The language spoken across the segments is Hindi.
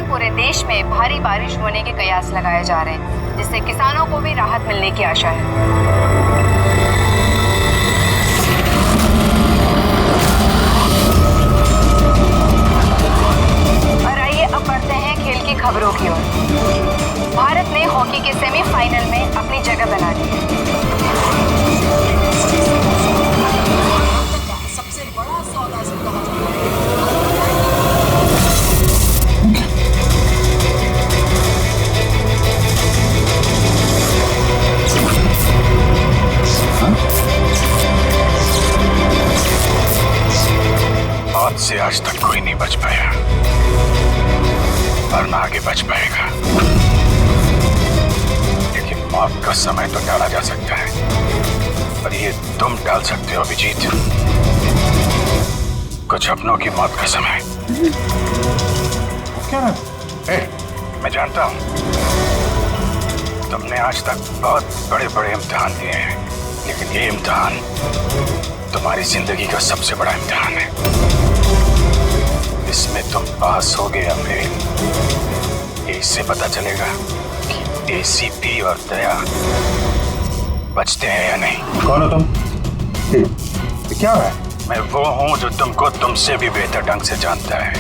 पूरे देश में भारी बारिश होने के कयास लगाए जा रहे हैं, जिससे किसानों को भी राहत मिलने की आशा है। और आइए अब बढ़ते हैं खेल की खबरों की ओर। भारत ने हॉकी के सेमीफाइनल में अपनी जगह बना ली है। सबसे बड़ा सौदा मौत से आज तक कोई नहीं बच पाया और ना आगे बच पाएगा, लेकिन मौत का समय तो टाला जा सकता है और ये तुम टाल सकते हो अभिजीत। कुछ अपनों की मौत का समय। क्या मैं जानता हूं तुमने आज तक बहुत बड़े बड़े इम्तिहान दिए हैं, लेकिन ये इम्तिहान तुम्हारी जिंदगी का सबसे बड़ा इम्तिहान है। इसमें तुम पास होगे या फेल, इससे पता चलेगा कि एसीपी और दया बचते हैं या नहीं। कौन हो तुम? क्या है? मैं वो हूं जो तुमको तुमसे भी बेहतर ढंग से जानता है।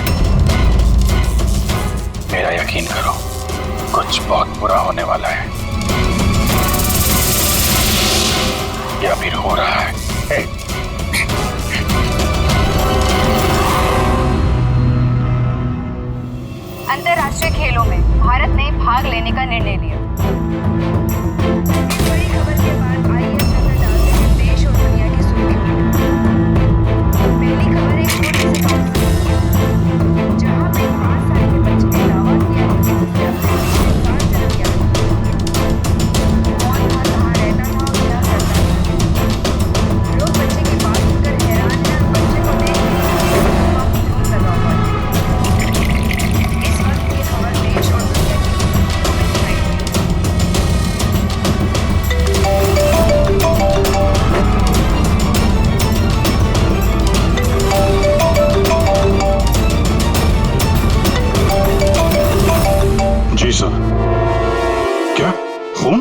मेरा यकीन करो, कुछ बहुत बुरा होने वाला है या फिर हो रहा है। अंतर्राष्ट्रीय खेलों में भारत ने भाग लेने का निर्णय लिया। बड़ी खबर के बाद आइए नजर डालते हैं देश और दुनिया की सुर्खियों। पहली खबर एक छोटे से गांव से, जहां पे 5 साल के बच्चे ने दावा किया कि उसने अपने 5 जन्म याद कौन था, कहाँ रहता था और क्या करता था। लोग बच्चे की बात सुनकर हैरान हैं और बच्चे को देख ढूंढ लगा हुआ है। इस वक्त ये खबर देश और दुनिया की जी सर। क्या खून?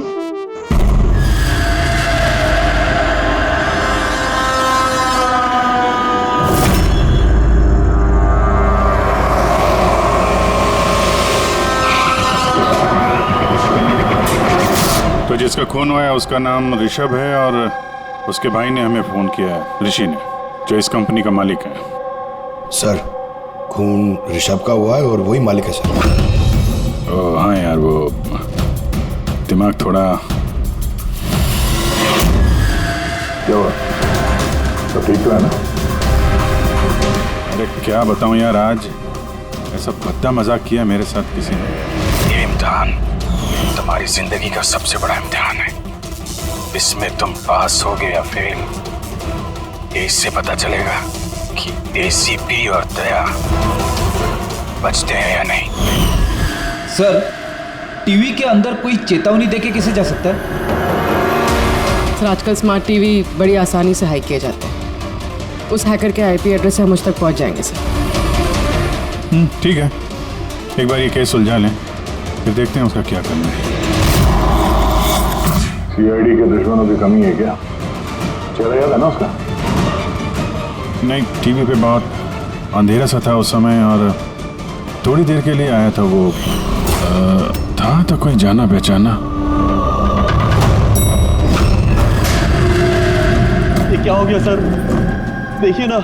तो जिसका खून हुआ है उसका नाम ऋषभ है और उसके भाई ने हमें फोन किया है, ऋषि ने, जो इस कंपनी का मालिक है। सर, खून ऋषभ का हुआ है और वही मालिक है सर। ओह हाँ यार, वो दिमाग थोड़ा। क्या हुआ? सब ठीक तो है ना? अरे क्या बताऊं यार, आज ऐसा भद्दा मजाक किया मेरे साथ किसी ने। ये इम्तिहान तुम्हारी जिंदगी का सबसे बड़ा इम्तिहान है। इसमें तुम पास होगे या फेल, इससे पता चलेगा कि एसीपी और दया बचते हैं या नहीं। सर, टीवी के अंदर कोई चेतावनी देके कैसे जा सकता है? सर, आजकल स्मार्ट टीवी बड़ी आसानी से हैक किए जाते हैं। उस हैकर के आईपी एड्रेस से हम उस तक पहुंच जाएंगे सर। ठीक है, एक बार ये केस सुलझा लें, फिर देखते हैं उसका क्या करना है। सीआईडी के दुश्मनों की कमी है क्या? चला गया था ना उसका? नहीं, टीवी पे बहुत अंधेरा सा था उस समय और थोड़ी देर के लिए आया था वो। था तो कोई जाना पहचाना। ये क्या हो गया सर? देखिए ना,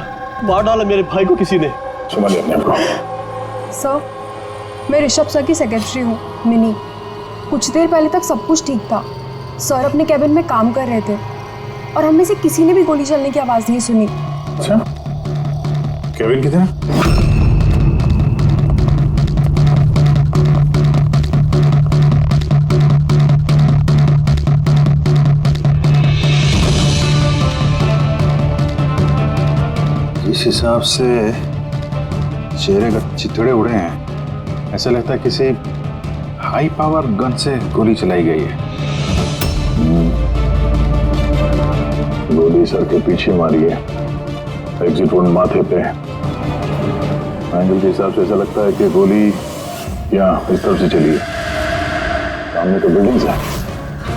मार डाला मेरे भाई को किसी ने। संभालिए अपने आप को। सर, मैं ऋषभ सर की सेक्रेटरी हूँ, मिनी। कुछ देर पहले तक सब कुछ ठीक था। सर अपने कैबिन में काम कर रहे थे और हम में से किसी ने भी गोली चलने की आवाज़ नहीं सुनी। अच्छा, केविन किधर है? जिस हिसाब से चेहरे का चिथड़े उड़े हैं, ऐसा लगता है किसी हाई पावर गन से गोली चलाई गई है। गोली सर के पीछे मारी है, एग्जिट वोन माथे पे। एंगल के हिसाब से ऐसा लगता है कि गोली यहाँ इस तरफ से चलिए, सामने तो बिल्डिंग्स है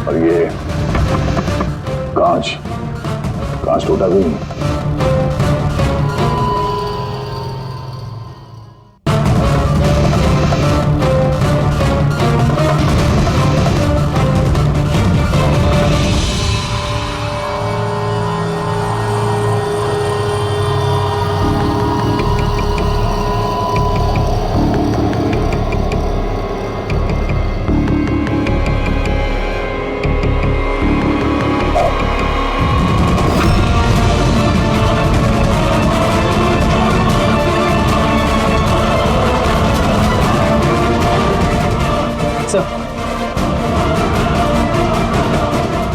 और ये कांच टूटा भी नहीं।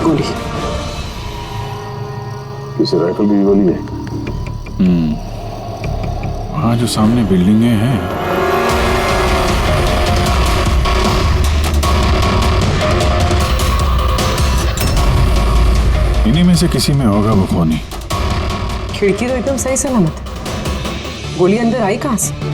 गोली। किसी राइफल की गोली है? वहाँ जो सामने बिल्डिंगें हैं, इन्हीं में से किसी में होगा वो खूनी। खिड़की तो एकदम सही सलामत है, गोली अंदर आई कहाँ से?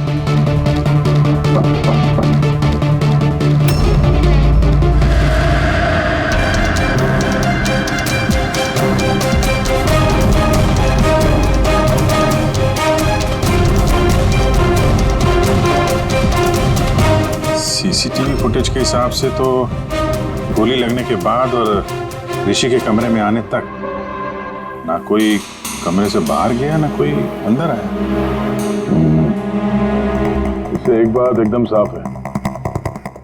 सीसीटीवी फुटेज के हिसाब से तो गोली लगने के बाद और ऋषि के कमरे में आने तक ना कोई कमरे से बाहर गया ना कोई अंदर आया। इससे एक बात एकदम साफ है,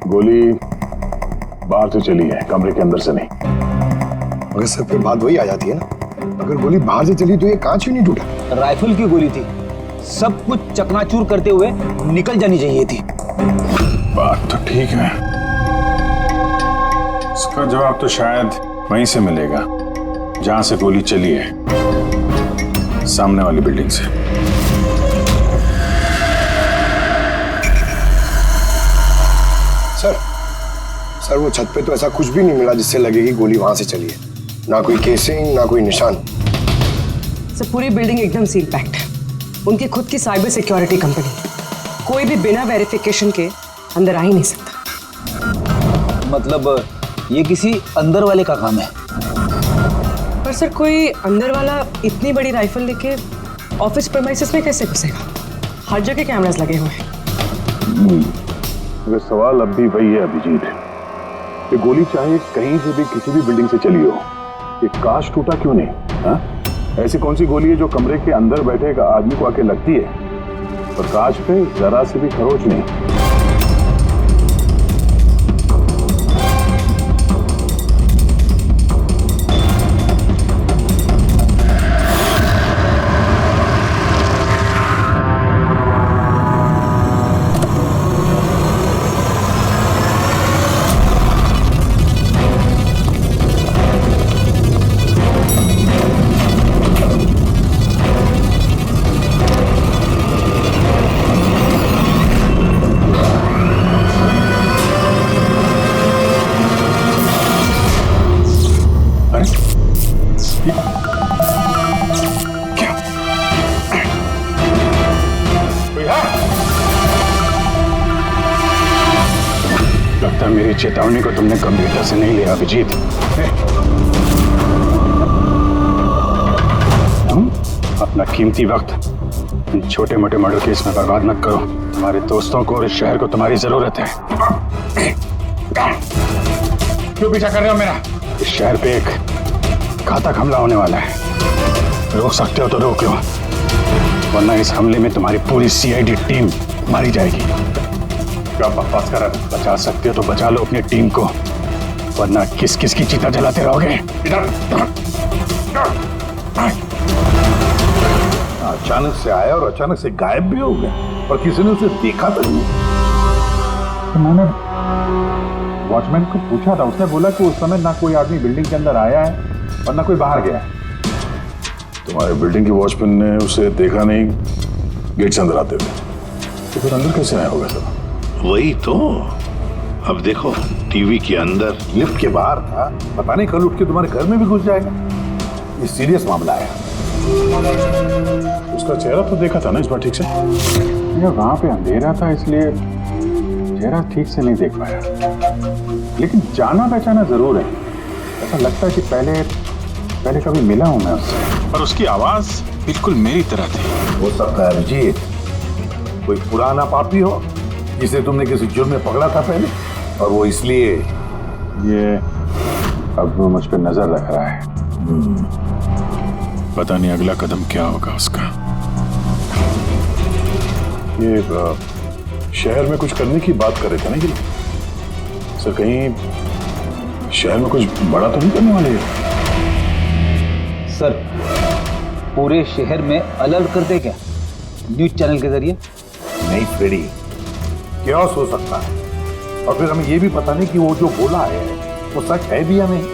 गोली बाहर से चली है, कमरे के अंदर से नहीं। मगर सर फिर बात वही आ जाती है ना, अगर गोली बाहर से चली तो ये कांच क्यों नहीं टूटा? राइफल की गोली थी, सब कुछ चकनाचूर करते हुए निकल जानी चाहिए थी। बात तो ठीक है, इसका जवाब तो शायद वहीं से मिलेगा जहां से गोली चली है, सामने वाली बिल्डिंग से। सर वो छत पे तो ऐसा कुछ भी नहीं मिला जिससे लगे कि गोली वहां से चली है, ना कोई केसिंग ना कोई निशान। सर पूरी बिल्डिंग एकदम सील पैक्ड है, उनकी खुद की साइबर सिक्योरिटी कंपनी, कोई भी बिना वेरिफिकेशन के अंदर आ ही नहीं सकता। मतलब ये किसी अंदर वाले का काम है। पर सर कोई अंदर वाला इतनी बड़ी राइफल लेके ऑफिस प्रेमाइसेस में कैसे घुसेगा? हर जगह कैमरास लगे हुए हैं। अगर सवाल अब भी वही है अभिजीत, ये गोली चाहे कहीं से भी किसी भी बिल्डिंग से चली हो, ये कांच टूटा क्यों नहीं? हाँ? ऐसी कौन सी गोली है जो कमरे के अंदर बैठे एक आदमी को आके लगती है और कांच पे जरा से भी खरोच नहीं? लगता है मेरी चेतावनी को तुमने गंभीरता से नहीं लिया अभिजीत। तुम अपना कीमती वक्त इन छोटे मोटे मर्डर केस में बर्बाद मत करो। तुम्हारे दोस्तों को और इस शहर को तुम्हारी जरूरत है। क्यों पीछा कर रहे हो मेरा? इस शहर पे एक घातक हमला होने वाला है, रोक सकते हो तो रोक लो, वरना इस हमले में तुम्हारी पूरी सीआईडी टीम मारी जाएगी। क्या बकवास कर रहे हो? बचा सकते हो तो बचा लो अपनी टीम को, वरना किस किस की चिता जलाते रहोगे। अचानक से आया और अचानक से गायब भी हो गया और किसी ने उसे देखा तक नहीं। तो मैंने वॉचमैन को पूछा था, उसने बोला कि उस समय ना कोई आदमी बिल्डिंग के अंदर आया है और ना कोई बाहर गया है। तुम्हारे बिल्डिंग के वॉचमैन ने उसे देखा नहीं गेट से अंदर आते हुए, तो फिर अंदर कैसे आया होगा सब? वही तो, अब देखो टीवी के अंदर, लिफ्ट के बाहर था, पता नहीं कल उठ के तुम्हारे घर में भी घुस जाएगा। ये सीरियस मामला है। उसका चेहरा तो देखा था ना इस बार ठीक से? यार वहां पे अंधेरा था इसलिए चेहरा ठीक से नहीं देख पाया, लेकिन जाना पहचाना जरूर है। ऐसा लगता है कि पहले कभी मिला हूं मैं उससे, पर उसकी आवाज बिल्कुल मेरी तरह थी। हो सकता है अभिजीत कोई पुराना पापी हो जिसे तुमने किसी जुर्म में पकड़ा था पहले, और वो इसलिए ये अब वो मुझ पर नजर रख रहा है। पता नहीं अगला कदम क्या होगा उसका। ये शहर में कुछ करने की बात कर रहे थे ना ये सर, कहीं शहर में कुछ बड़ा तो नहीं करने वाले? सर पूरे शहर में अलर्ट कर दे क्या, न्यूज चैनल के जरिए? नहीं फ्रेडी, क्योस हो सकता है, और फिर हमें ये भी पता नहीं कि वो जो बोला है वो सच है भी या नहीं।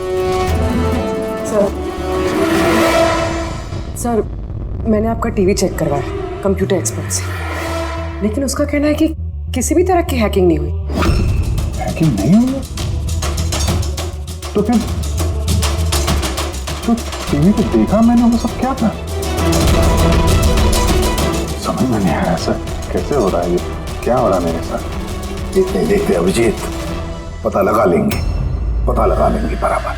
सर मैंने आपका टीवी चेक करवाया कंप्यूटर एक्सपर्ट से, लेकिन उसका कहना है कि किसी भी तरह की हैकिंग नहीं हुई। हैकिंग नहीं हुई? तो फिर तो टीवी पे देखा मैंने, वो सब क्या था? समझ में नहीं आ रहा सर, कैसे हो रहा है ये, क्या हो रहा है मेरे साथ? देखते अभिजीत, पता लगा लेंगे बराबर।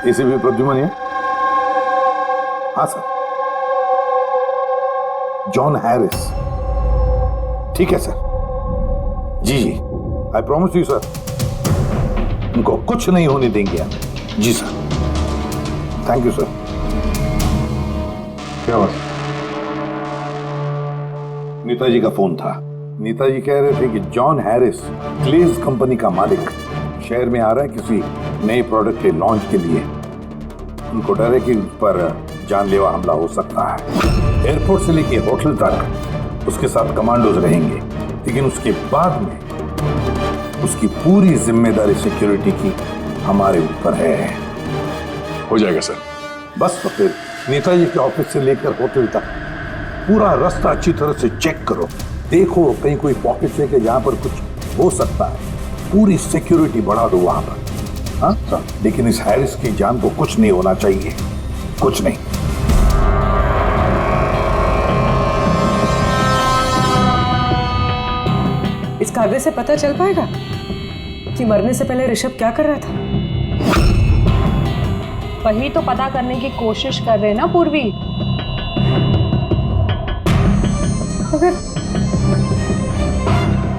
इसे भी प्रद्युमन है? हाँ सर, जॉन हैरिस। ठीक है सर, जी आई प्रॉमिस यू सर, उनको कुछ नहीं होने देंगे आप। जी सर, थैंक यू सर। क्या हुआ? नेताजी का फोन था। नेताजी कह रहे थे कि जॉन हैरिस क्लेज कंपनी का मालिक शहर में आ रहा है किसी नए प्रोडक्ट के लॉन्च के लिए। उनको डर है कि उस पर जानलेवा हमला हो सकता है। एयरपोर्ट से लेके होटल तक उसके साथ कमांडोज रहेंगे, लेकिन उसके बाद में उसकी पूरी जिम्मेदारी सिक्योरिटी की हमारे ऊपर है। हो जाएगा सर। बस तो फिर नेताजी के ऑफिस से लेकर होटल तक पूरा रास्ता अच्छी तरह से चेक करो, देखो कहीं कोई पॉकेट लेके जहां पर कुछ हो सकता है, पूरी सिक्योरिटी बढ़ा दो वहां पर। हाँ सर, लेकिन इस हैरिस की जान को कुछ नहीं होना चाहिए, कुछ नहीं। इस कागज से पता चल पाएगा कि मरने से पहले ऋषभ क्या कर रहा था? वही तो पता करने की कोशिश कर रहे हैं ना पूर्वी।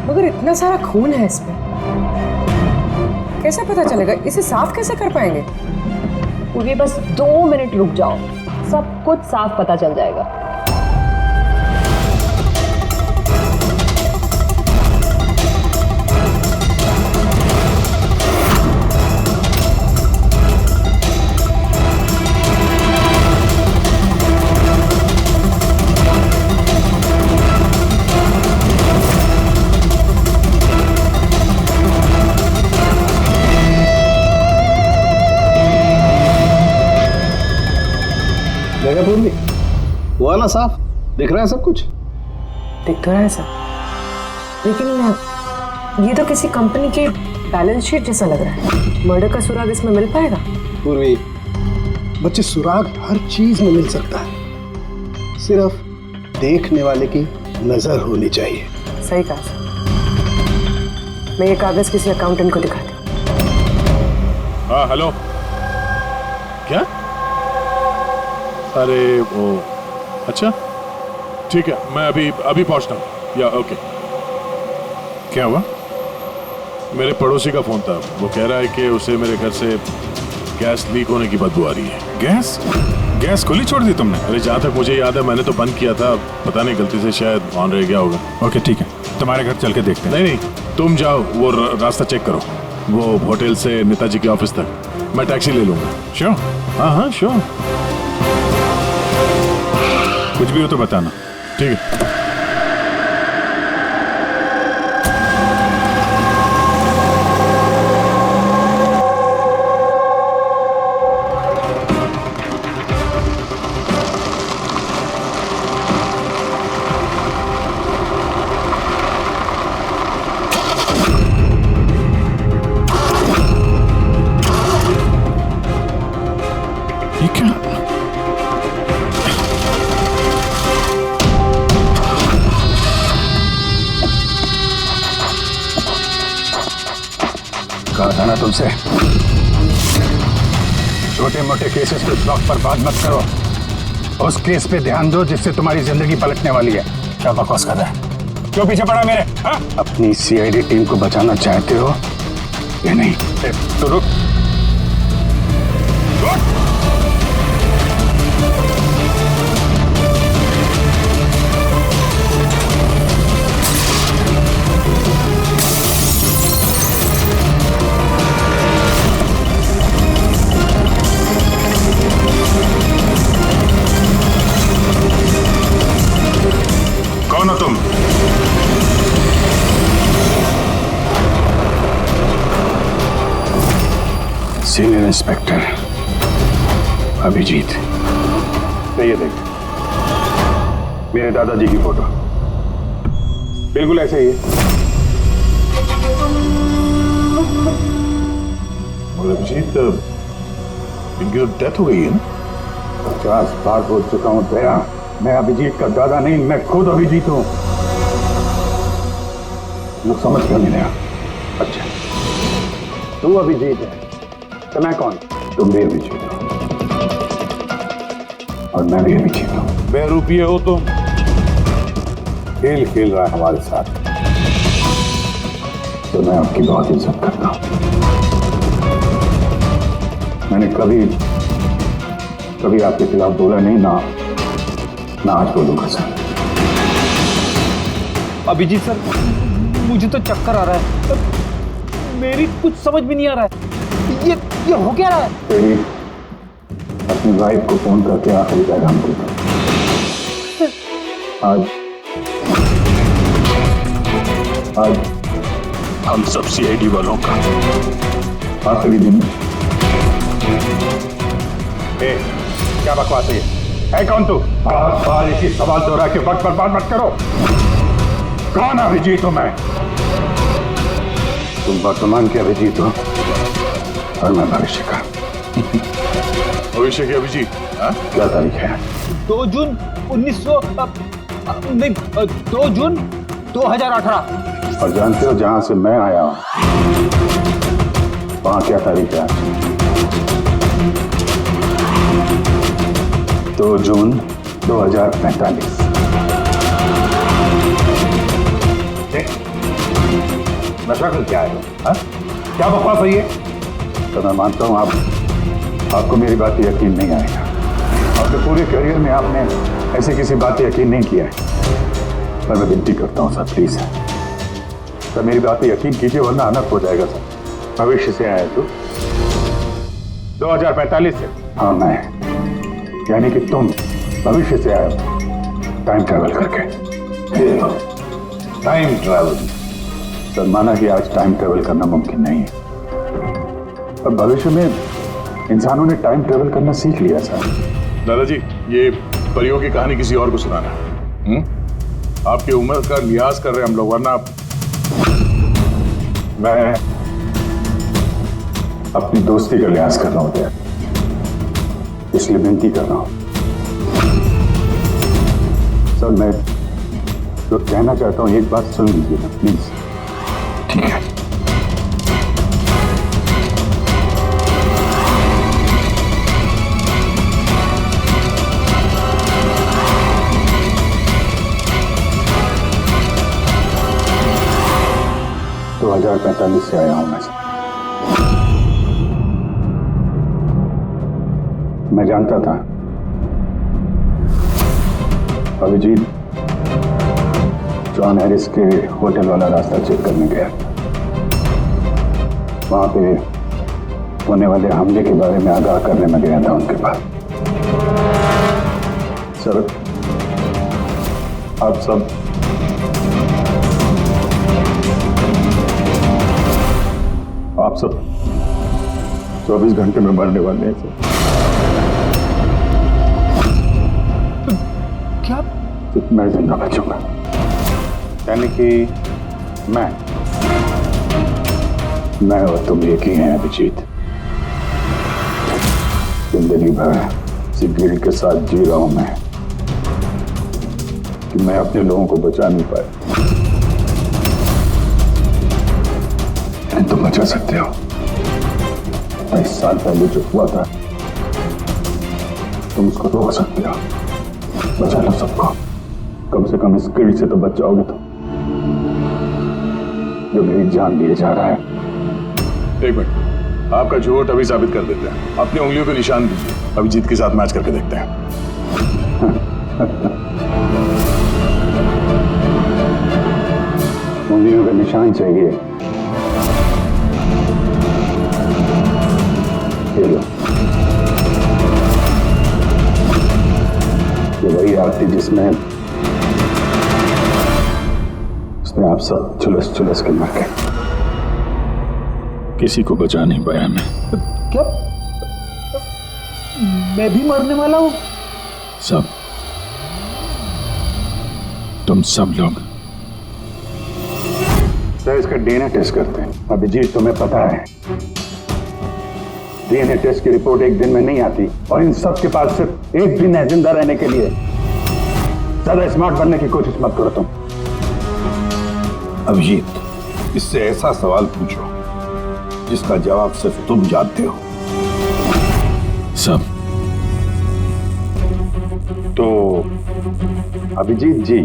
मगर इतना सारा खून है इसमें, कैसे पता चलेगा? इसे साफ कैसे कर पाएंगे? पूर्वी बस 2 मिनट रुक जाओ, सब कुछ साफ पता चल जाएगा। हुआ ना साफ, दिख रहा है सब कुछ? दिख तो रहा है सर, लेकिन ये तो किसी कंपनी के बैलेंस शीट जैसा लग रहा है। मर्डर का सुराग इसमें मिल पाएगा? पूर्वी, बच्चे सुराग हर चीज में मिल सकता है, सिर्फ देखने वाले की नजर होनी चाहिए। सही कहा सर। मैं ये कागज किसी अकाउंटेंट को दिखाती हूँ। हाँ हेलो, क्या? अरे वो, अच्छा ठीक है, मैं अभी पहुंचता हूँ। या ओके। क्या हुआ? मेरे पड़ोसी का फोन था, वो कह रहा है कि उसे मेरे घर से गैस लीक होने की बदबू आ रही है। गैस खुली छोड़ दी तुमने? अरे जहाँ तक मुझे याद है मैंने तो बंद किया था, पता नहीं गलती से शायद ऑन रह गया होगा। ओके ठीक है, तुम्हारे घर चल के देखते हैं। नहीं तुम जाओ, वो रास्ता चेक करो, वो होटल से नेताजी के ऑफिस तक, मैं टैक्सी ले लूंगा। श्योर? हाँ श्योर। कुछ भी हो तो बताना। ठीक है। ये क्या? कहा था ना तुमसे, छोटे मोटे केसेस पे वक्त पर बात मत करो, उस केस पे ध्यान दो जिससे तुम्हारी जिंदगी पलटने वाली है। क्या बकवास कर रहा है? क्यों पीछे पड़ा मेरे? हा? अपनी सीआईडी टीम को बचाना चाहते हो या नहीं? तो रुक। कौन हो तुम? Senior inspector Abhijeet. ये देख, मेरे दादाजी की फोटो बिल्कुल ऐसे ही है। और अभिजीत, इनकी तो डेथ हो गई है ना? 50 बार बोल चुका हूं दया, मैं अभिजीत का दादा नहीं, मैं खुद अभिजीत हूं। लोग समझ क्यों नहीं रहा? अच्छा, तू अभिजीत है तो मैं कौन? तुम भी अभिजीत हो और मैं भी अभिजीत हूं। बेरुपये हो तुम। खेल खेल रहा है हमारे साथ। तो मैं आपकी बहुत इज्जत करता हूं। मैंने कभी आपके खिलाफ बोला नहीं, ना आज बोलूंगा सर। अभिजीत सर, मुझे तो चक्कर आ रहा है, मेरी कुछ समझ भी नहीं आ रहा है। ये हो क्या रहा है? तेरी अपनी वाइफ को फोन करके आखिरी पैगाम देता। आज हम सब सीआईडी वालों का आखिरी दिन। क्या बकवास है कौन तू? बार इसी सवाल दोहरा के वक्त बर्बाद मत करो। कौन अभिजीत हूं मैं? तुम वर्तमान के अभिजीत हो और मैं भविष्य का। भविष्य के अभिजीत? क्या तारीख है? 2 जून 2 जून 2018। और जानते हो जहां से मैं आया हूं वहां क्या तारीख है? 2 जून 2045। नशा कर क्या है? क्या बकवास है ये? तो मैं मानता हूं आपको मेरी बात पे यकीन नहीं आएगा। अपने पूरे करियर में आपने ऐसे किसी बात पे यकीन नहीं किया है। पर मैं विनती करता हूं सर, प्लीज सर मेरी बात पे यकीन कीजिए वरना अनर्थ हो जाएगा सर। भविष्य से आया तू? 2045 से? हाँ मैं, यानी कि तुम भविष्य से आए हो टाइम ट्रैवल करके। Time travel? सर माना कि आज टाइम ट्रैवल करना मुमकिन नहीं है, पर भविष्य में इंसानों ने टाइम ट्रैवल करना सीख लिया सर। दादाजी, ये परियों की कहानी किसी और को सुनाना। आपकी उम्र का लिहाज कर रहे हम लोग, वरना मैं अपनी दोस्ती का लिहाज कर रहा हूं, इसलिए विनती कर रहा हूं सर। मैं जो कहना चाहता हूं एक बात सुन लीजिए ना प्लीज। ठीक है। तो 2045 से आया हूं मैं। मैं जानता था अभिजीत जॉन हैरिस के होटल वाला रास्ता चेक करने गया। वहां पे होने वाले हमले के बारे में आगाह करने में गया था उनके पास। सर आप सब 24 घंटे में मरने वाले हैं सर। क्या? मैं जिंदा बचूंगा, यानी कि मैं और तुम एक ही हैं अभिजीत। जिंदगी भर इसी गिल्ट के साथ जी रहा हूं मैं कि मैं अपने लोगों को बचा नहीं पाया। तुम बचा सकते हो। 27 साल पहले जो हुआ था तुम उसको रोक सकते हो, बचा लो सबको। कम से कम इस कीड़ी से तो बच जाओगे तुम, जो मेरी जान लिए जा रहा है। एक मिनट, आपका झूठ अभी साबित कर देते हैं। अपनी उंगलियों पे निशान दीजिए, अभिजीत के साथ मैच करके देखते हैं। उंगलियों का निशान चाहिए? ये लो, ये वही आरती जिसमें आप सब चुलस के मर गए। किसी को बचा नहीं पाया मैं। क्या मैं भी मरने वाला हूँ? सब, तुम सब लोग। सर, इसका डीएनए टेस्ट करते हैं। अभिजीत, तुम्हें पता है डीएनए टेस्ट की रिपोर्ट एक दिन में नहीं आती, और इन सब के पास सिर्फ एक दिन है जिंदा रहने के लिए। ज्यादा स्मार्ट बनने की कोशिश मत करो तुम। अभिजीत, इससे ऐसा सवाल पूछो जिसका जवाब सिर्फ तुम जानते हो। सब। तो अभिजीत जी,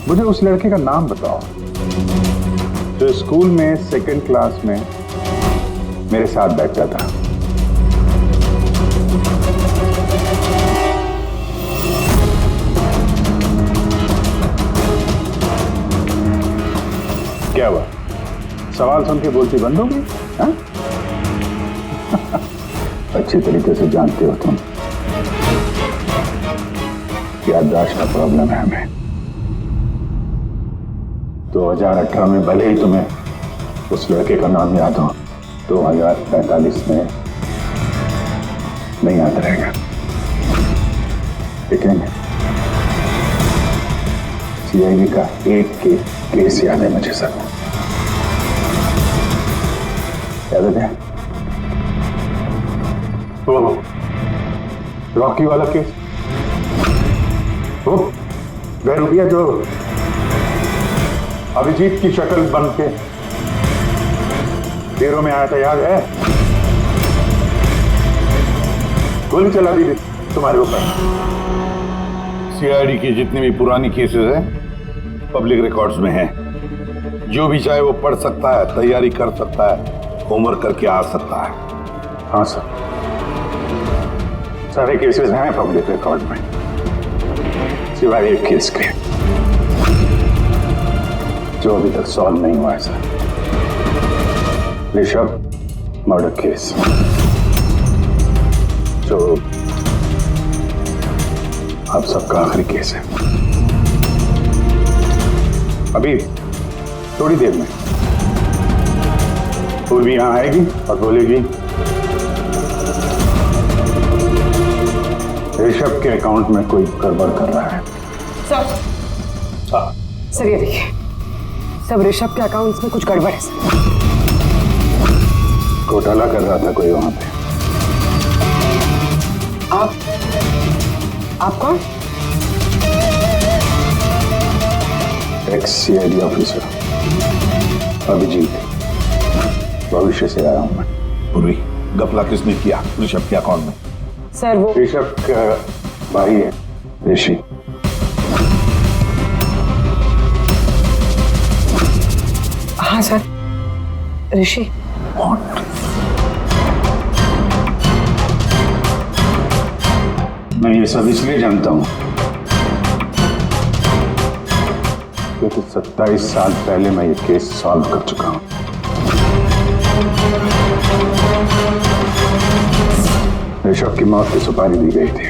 मुझे उस लड़के का नाम बताओ जो स्कूल में सेकंड क्लास में मेरे साथ बैठता था। क्या हुआ? सवाल सुन के बोलती बंद हो गई? हाँ? अच्छी तरीके से जानते हो तुम, याददाश्त का प्रॉब्लम है हमें। 2018 में भले ही तुम्हें उस लड़के का नाम याद हो, 2045 में नहीं याद रहेगा। लेकिन सीआईडी का एक केस याद है मुझे सर। याद है वो रॉकी वाला केस, वो बहरूपिया जो अभिजीत की शक्ल बन के डेरों में आया था, याद है? गोली चला दी तुम्हारे ऊपर। सीआईडी की जितनी भी पुरानी केसेस हैं पब्लिक रिकॉर्ड्स में हैं। जो भी चाहे वो पढ़ सकता है, तैयारी कर सकता है, होमवर्क करके आ सकता है। हाँ सर, सारे केसेस हैं पब्लिक रिकॉर्ड में, सिवाय एक केस के जो अभी तक सॉल्व नहीं हुआ है सर। ऋषभ मर्डर केस, जो आप सबका आखिरी केस है। अभी थोड़ी देर में पूर्वी यहां आएगी और बोलेगी ऋषभ के अकाउंट में कोई गड़बड़ कर रहा है। सर ये देखिए, सब ऋषभ के अकाउंट्स में कुछ गड़बड़ है सर। घोटाला कर रहा था कोई वहां पे। आप कौन? एक्स सीआईडी ऑफिसर अभिजीत, भविष्य से आया हूं मैं। पूर्वी, गफला किसने किया ऋषभ के अकाउंट में? सर वो ऋषभ का भाई है ऋषि। हाँ सर, ऋषि। मैं ये सब इसलिए जानता हूं क्योंकि 27 साल पहले मैं ये केस सॉल्व कर चुका हूं। ऋषभ की मौत की सुपारी दी गई थी।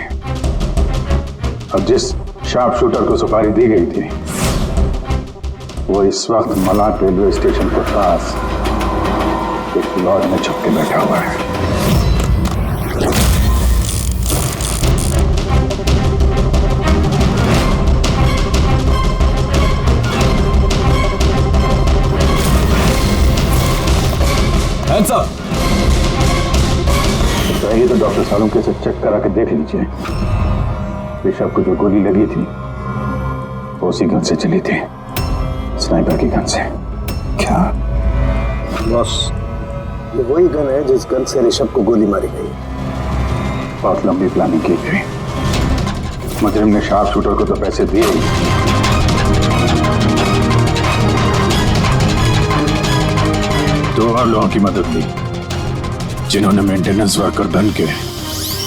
अब जिस शार्प शूटर को सुपारी दी गई थी वो इस वक्त मलाड रेलवे स्टेशन के पास एक लॉज में छुप के बैठा हुआ है। चाहिए तो डॉक्टर सालुंके से चेक करा के देख लीजिए। ऋषभ को जो गोली लगी थी वो उसी गन से चली थी, स्नाइपर की गन से। क्या बॉस, ये वही गन है जिस गन से ऋषभ को गोली मारी गई। बहुत लंबी प्लानिंग की गई। मुजरिम ने शार्प शूटर को तो पैसे दिए ही। 2 और लोगों की मदद ली जिन्होंने मेंटेनेंस वर्कर बन के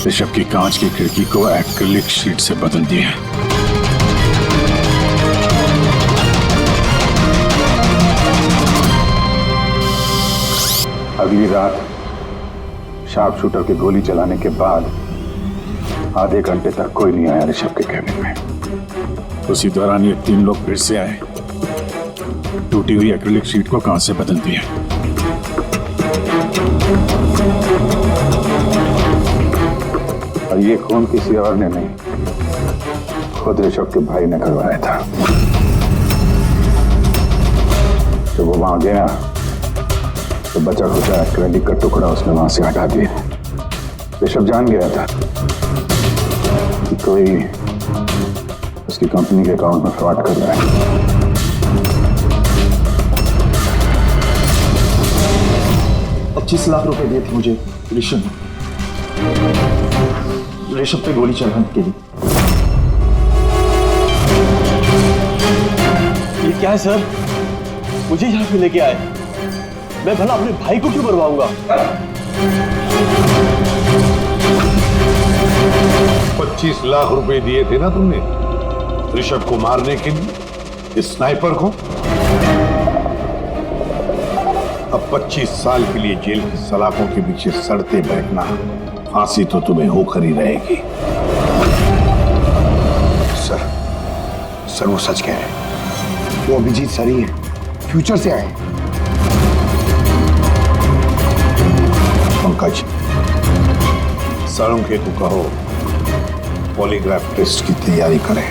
ऋषभ की कांच की खिड़की को एक्रिलिक शीट से बदल दिया। अगली रात शार्प शूटर की गोली चलाने के बाद आधे घंटे तक कोई नहीं आया ऋषभ के कैबिन में। उसी दौरान ये 3 लोग फिर से आए, टूटी हुई एक्रिलिक शीट को कांच से बदल दिया। और ये खून किसी और ने नहीं, खुद ऋषभ के भाई ने करवाया था। जब वो वहां गया तो बचा खुचा एक्रिलिक का टुकड़ा उसने वहां से हटा दिया। ऋषभ जान गया था कि कोई उसकी कंपनी के अकाउंट में फ्रॉड कर रहा है। 25 लाख रुपए दिए थे मुझे ऋषभ पे गोली चलाने के लिए। ये क्या है सर? मुझे यहाँ क्यों लेके आए? मैं भला अपने भाई को क्यों मरवाऊंगा? 25 लाख रुपए दिए थे ना तुमने ऋषभ को मारने के लिए, इस स्नाइपर को। अब 25 साल के लिए जेल की सलाखों के पीछे सड़ते बैठना, फांसी तो तुम्हें होकर ही रहेगी। सर वो सच कह रहे हैं। वो अभिजीत सर ही है, फ्यूचर से आए हैं। पंकज, सालुंखे को कहो पॉलीग्राफ टेस्ट की तैयारी करें।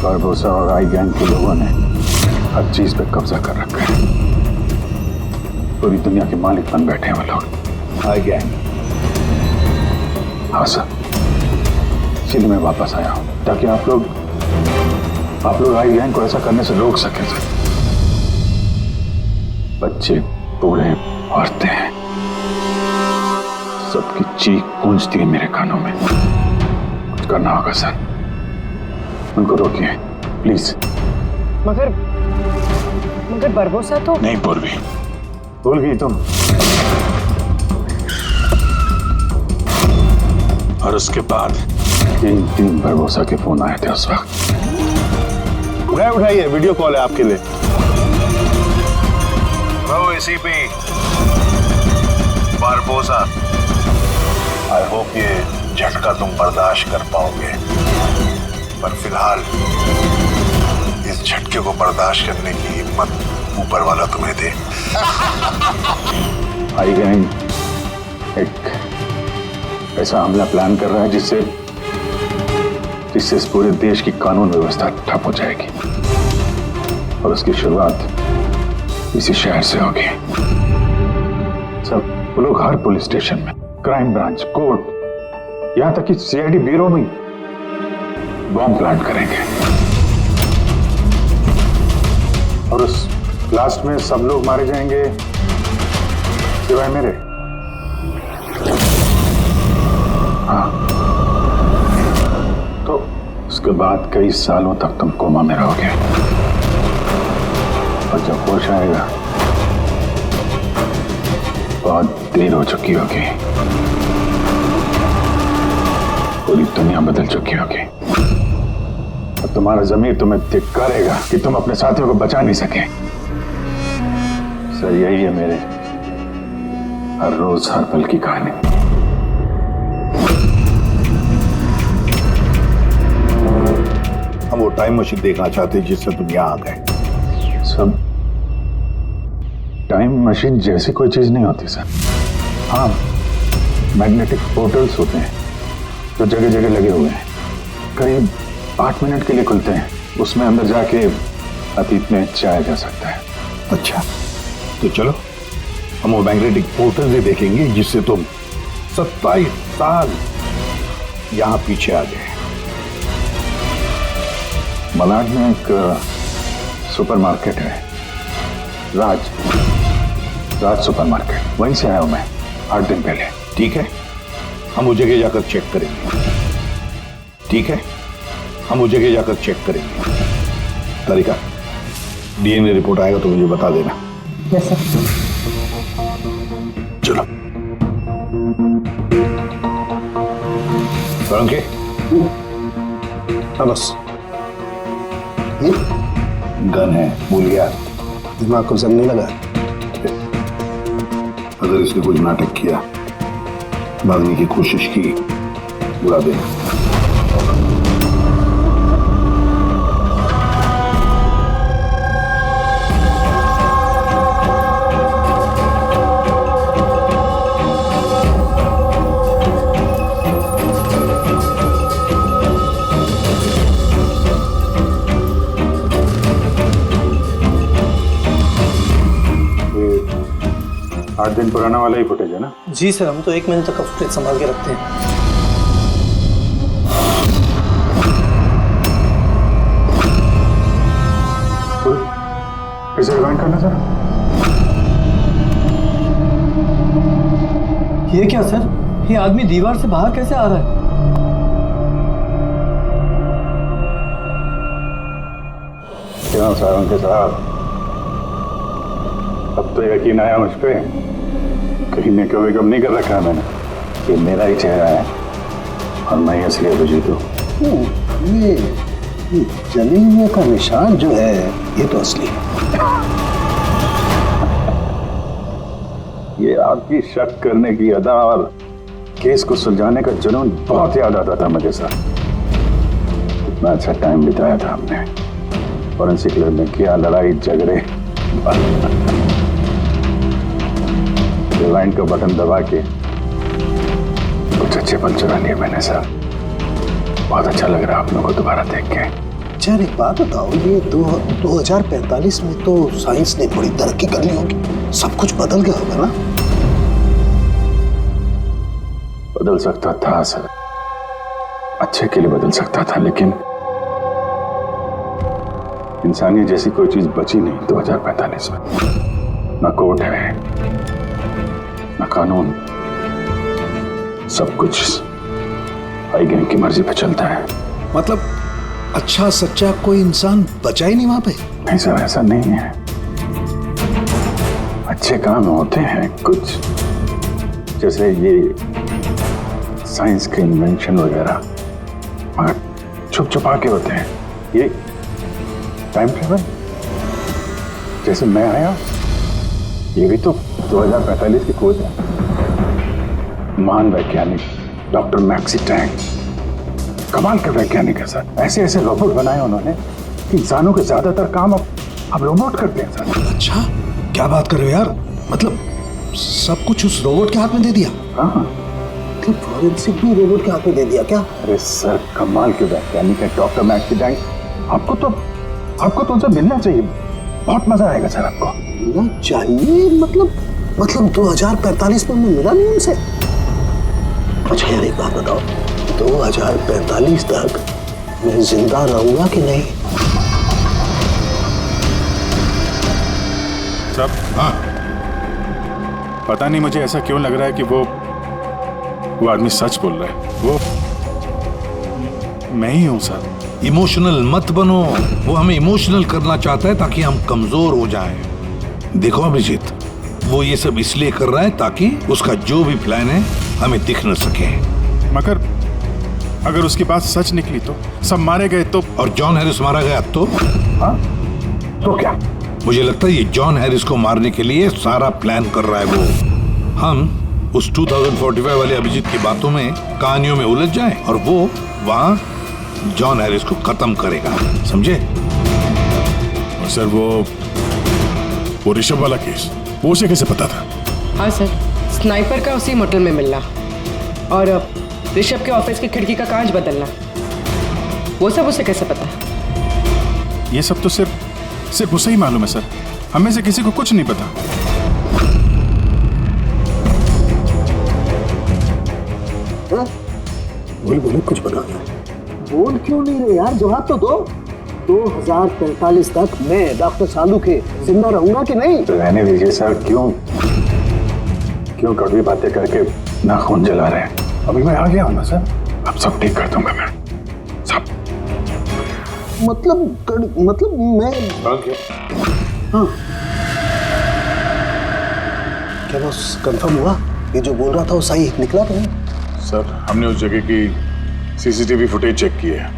बारबोसा और आई गैंग के लोगों ने हर चीज पे कब्जा कर रखा है। पूरी दुनिया के मालिक बन बैठे हैं वो लोग। आई गैंग? हाँ सर, इसलिए मैं वापस आया हूं ताकि आप लोग आई गैंग को ऐसा करने से रोक सके सर। बच्चे, बूढ़े, औरतें, सबकी चीख गूंजती है मेरे कानों में। कुछ करना होगा सर, उनको रोकिए प्लीज। मगर बरबोसा तो नहीं पूर्वी, भूल गई तुम? और उसके बाद 3 बरबोसा के फोन आए थे उस वक्त। उठाइए, वीडियो कॉल है आपके लिए। एसीपी बारबोसा, आई होप ये झटका तुम बर्दाश्त कर पाओगे, पर फिलहाल इस झटके को बर्दाश्त करने की हिम्मत ऊपर वाला तुम्हें दे। आई गैंग एक ऐसा हमला प्लान कर रहा है जिससे इस पूरे देश की कानून व्यवस्था ठप हो जाएगी, और उसकी शुरुआत इसी शहर से होगी। सब वो लोग हर पुलिस स्टेशन में, क्राइम ब्रांच, कोर्ट, यहां तक कि सीआईडी ब्यूरो में बॉम्ब प्लांट करेंगे, और उस ब्लास्ट में सब लोग मारे जाएंगे सिवाय मेरे। हाँ, तो उसके बाद कई सालों तक तुम कोमा में रहोगे, और जब होश आएगा बहुत देर हो चुकी होगी, पूरी दुनिया बदल चुकी होगी। अब तुम्हारा ज़मीर तुम्हें धिक्कारेगा कि तुम अपने साथियों को बचा नहीं सके। सर यही है हर रोज हर पल की कहानी। हम वो टाइम मशीन देखना चाहते हैं जिससे तुम यहाँ आ गए। सब टाइम मशीन जैसी कोई चीज नहीं होती सर। हाँ, मैग्नेटिक पोर्टल्स होते हैं जो जगह जगह लगे हुए हैं, करीब 8 मिनट के लिए खुलते हैं। उसमें अंदर जाके अतीत में जाया जा सकता है। अच्छा, तो चलो हम वो मैग्नेटिक पोर्टल से देखेंगे जिससे तुम 27 साल यहाँ पीछे आ गए। मलाड में एक सुपरमार्केट है, राज सुपरमार्केट, वहीं से आया हूं मैं 8 दिन पहले। ठीक है, हम वो जगह जाकर चेक करेंगे। ठीक है, हम वो जगह जाकर चेक करेंगे। तारिका, डीएनए रिपोर्ट आएगा तो मुझे बता देना। Yes sir. चलो के हाँ बस, गन है, भूल गया? दिमाग को जंग नहीं लगा। अगर इसने कुछ नाटक किया, भागने की कोशिश की, बुला देना। ये 8 दिन पुराना वाला ही फुटेज है ना? जी सर, हम तो 1 महीने तक का फुटेज संभाल के रखते हैं। इसे रिवाइंड करना सर। ये क्या सर, ये आदमी दीवार से बाहर कैसे आ रहा है? क्यों सारंग के साहब, अब तो यकीन आया मुझ पे। कहीं ने कभी कम नहीं कर रखा है मैंने। ये मेरा ही चेहरा है और मैं ही असली अभिजीत हूँ। ये जले हुए का निशान जो है, ये तो असली है। ये आपकी शक करने की अदा और केस को सुलझाने का जुनून बहुत याद आता था मुझे सर। कितना अच्छा टाइम बिताया था हमने फॉरेंसिक लैब में, किया लड़ाई झगड़े। रिवाइंड का बटन दबा के कुछ अच्छे पल चुरा लिए मैंने सर। बहुत अच्छा लग रहा है आप लोगों को दोबारा देख के। यार एक बात बताओ, ये 2045 में तो साइंस ने बड़ी तरक्की कर ली होगी, सब कुछ बदल गया होगा ना? बदल सकता था सर, अच्छे के लिए बदल सकता था, लेकिन इंसानियत जैसी कोई चीज बची नहीं 2045 में। ना कोर्ट है, ना कानून, सब कुछ हाई गैंग की मर्जी पे चलता है। मतलब अच्छा सच्चा कोई इंसान बचा ही नहीं वहां पे? नहीं सर, ऐसा नहीं है। अच्छे काम होते हैं कुछ, जैसे ये साइंस के इन्वेंशन वगैरह, मगर छुप छुपा के होते हैं। ये टाइम ट्रेवल, जैसे मैं आया, ये भी तो 2045 की खोज है। महान वैज्ञानिक डॉक्टर मैक्सी टैंग, कमाल के वैज्ञानिक है सर। ऐसे ऐसे रोबोट बनाए उन्होंने कि इंसानों के ज्यादातर काम अब रोबोट करते हैं सर। अच्छा, क्या बात कर रहे हो यार? मतलब सब कुछ उस रोबोट के हाथ में दे दिया? हाँ, मतलब फॉरेंसिक भी रोबोट के हाथ में दे दिया क्या? अरे सर, कमाल के वैज्ञानिक है डॉक्टर मैक्सी टैंग। आपको तो उनसे मिलना चाहिए, बहुत मजा आएगा सर आपको। मिलना चाहिए? मतलब 2045 में मैं मिला नहीं उनसे? अच्छा यार एक बात बताओ, 2045 तक मैं जिंदा रहूंगा कि नहीं? सब हाँ, पता नहीं मुझे ऐसा क्यों लग रहा है कि वो आदमी सच बोल रहा है। वो मैं ही हूं सर। इमोशनल मत बनो, वो हमें इमोशनल करना चाहता है ताकि हम कमजोर हो जाएं। देखो अभिजीत, वो ये सब इसलिए कर रहा है ताकि उसका जो भी प्लान है हमें दिख न सके। मगर अगर उसकी बात सच निकली तो सब मारे गए तो? और जॉन हैरिस मारा गया तो? हाँ, तो क्या? मुझे लगता है ये जॉन हैरिस को मारने के लिए सारा प्लान कर रहा है वो। हम उस 2045 वाले अभिजीत की बातों में, कहानियों में उलझ जाएं और वो वहां जॉन हैरिस को खत्म करेगा, समझे? और सर वो ऋषभ वाला केस, वो उसे कैसे पता था? हाँ सर, स्नाइपर का उसी मोटल में मिलना और ऋषभ के ऑफिस की खिड़की का कांच बदलना, वो सब उसे कैसे पता? ये सब तो सिर्फ उसे ही मालूम है सर, हमें से किसी को कुछ नहीं पता। बोल बोले कुछ बता दो। बोल क्यों नहीं रहे यार, जवाब तो दो। 2045 तक मैं डॉक्टर सालू के जिंदा रहूंगा कि नहीं? रहने दीजिए सर, क्यों कड़वी बातें करके नाखून जला रहे हैं? अभी मैं आ गया हूं ना सर, अब सब ठीक कर दूंगा मैं, सब। मतलब मैं हाँ, क्या बस कंफर्म हुआ? ये जो बोल रहा था वो सही निकला कि नहीं? सर हमने उस जगह की सीसीटीवी फुटेज चेक की है,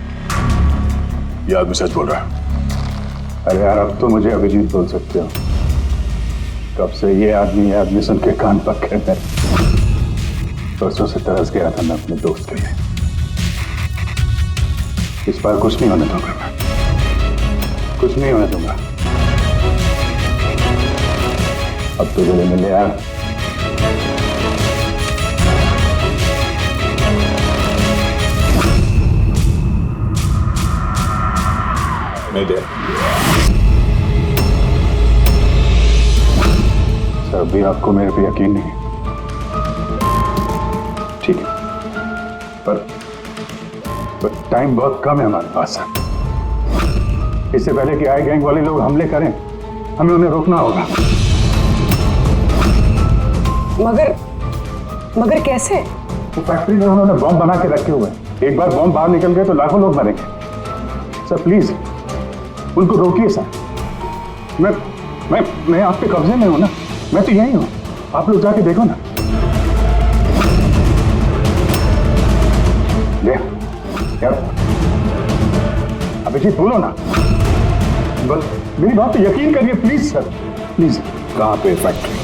ये आदमी सच बोल रहा है। अरे यार, अब तो मुझे अभिजीत बोल सकते हो। कब से ये आदमी सुन के कान पक्के में। परसों से तरस गया था मैं अपने दोस्त के लिए। इस बार कुछ नहीं होने दूंगा मैं, कुछ नहीं होने दूंगा। अब तो गले मिले यार। मैं दे सर, अभी आपको मेरे पे यकीन नहीं, ठीक है, पर टाइम बहुत कम है हमारे पास। इससे पहले कि आई गैंग वाले लोग हमले करें, हमें उन्हें रोकना होगा। मगर कैसे? वो फैक्ट्री में उन्होंने बॉम्ब बना के रखे हुए हैं। एक बार बॉम्ब बाहर निकल गए तो लाखों लोग मरेंगे। सर प्लीज उनको रोकिए सर। मैं आपके कब्जे में हूं ना, मैं तो यही हूं, आप लोग जाके देखो ना। ले यार, अभिजीत बोलो ना, मेरी बात पे यकीन करिए प्लीज सर, प्लीज। कहां पे फैक्ट्री?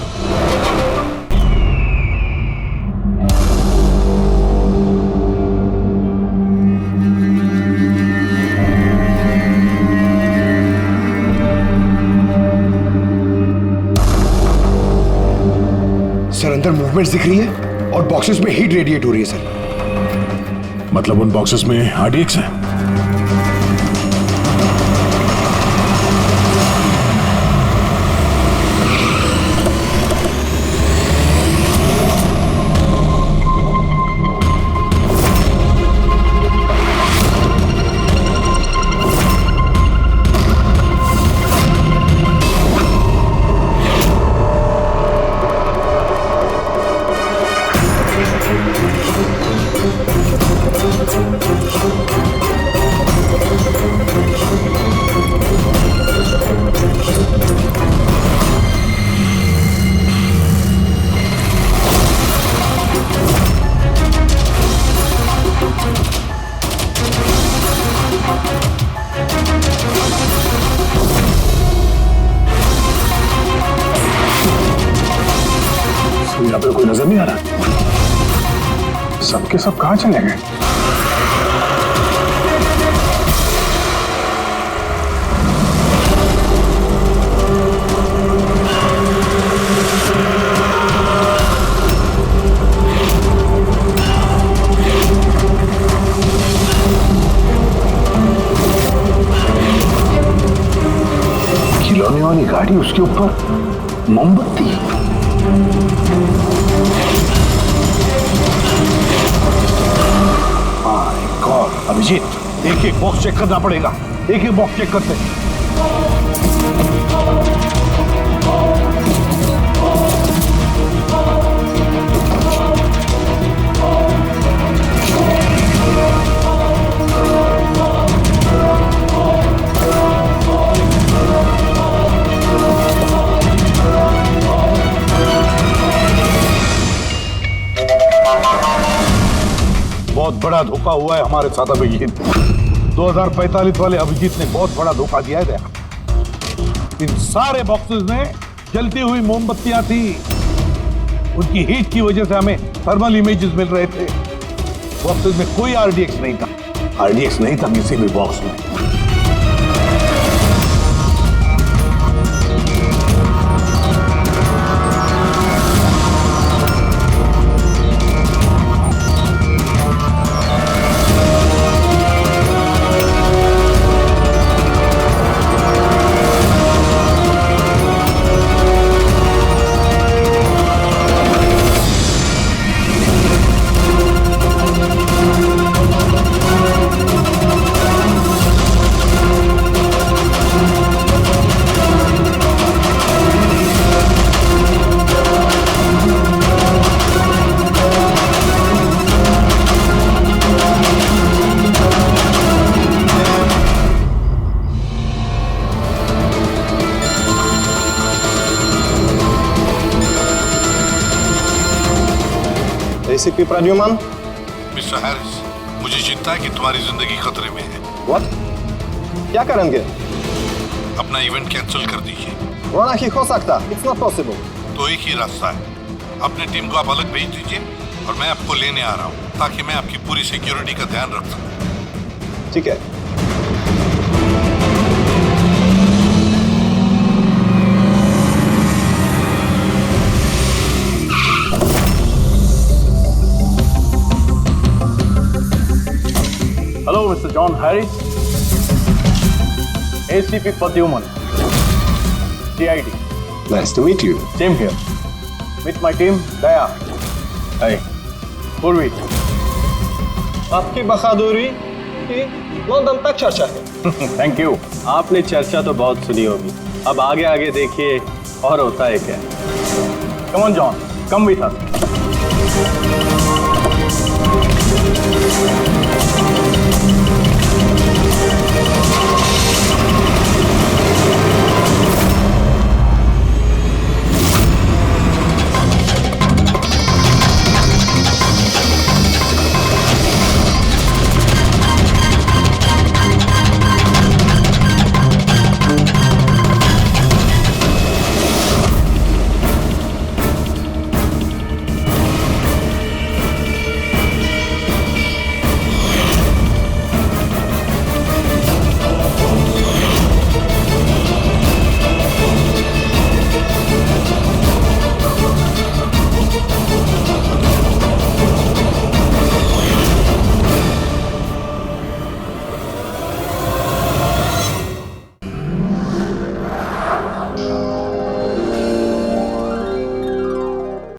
सर अंदर मूवमेंट्स दिख रही है और बॉक्सेस में हीट रेडिएट हो रही है सर। मतलब उन बॉक्सेस में RDX है? यहाँ पे कोई नजर नहीं आ रहा, सबके सब कहां चले गए? खिलौने वाली गाड़ी, उसके ऊपर मोमबत्ती। अभिजीत, एक एक बॉक्स चेक करना पड़ेगा, एक एक बॉक्स चेक करते हैं। बहुत बड़ा धोखा हुआ है हमारे साथ अभिजीत। 2045 वाले अभिजीत ने बहुत बड़ा धोखा दिया है। इन सारे बॉक्सेस में जलती हुई मोमबत्तियां थी। उनकी हीट की वजह से हमें थर्मल इमेजेस मिल रहे थे। बॉक्सेस में कोई आरडीएक्स नहीं था, आरडीएक्स नहीं था किसी भी बॉक्स में। एसीपी प्रद्युमन, मिस्टर हैरिस, मुझे चिंता है कि तुम्हारी जिंदगी खतरे में है। व्हाट? क्या करेंगे? अपना इवेंट कैंसिल कर दीजिए। वो नहीं हो सकता, इट्स नॉट पॉसिबल। तो एक ही रास्ता है, अपनी टीम को आप अलग भेज दीजिए और मैं आपको लेने आ रहा हूँ ताकि मैं आपकी पूरी सिक्योरिटी का ध्यान रख सकूँ। ठीक है। Hello, Mr. John Harris. ACP Pradyuman. CID. Nice to meet you. Same here. Meet my team, Daya. Hey. Purvi. आपकी बहादुरी की लंदन तक चर्चा है। Thank you. आपने चर्चा तो बहुत सुनी होगी, अब आगे आगे देखिए और होता है क्या। Come on, John. Come with us.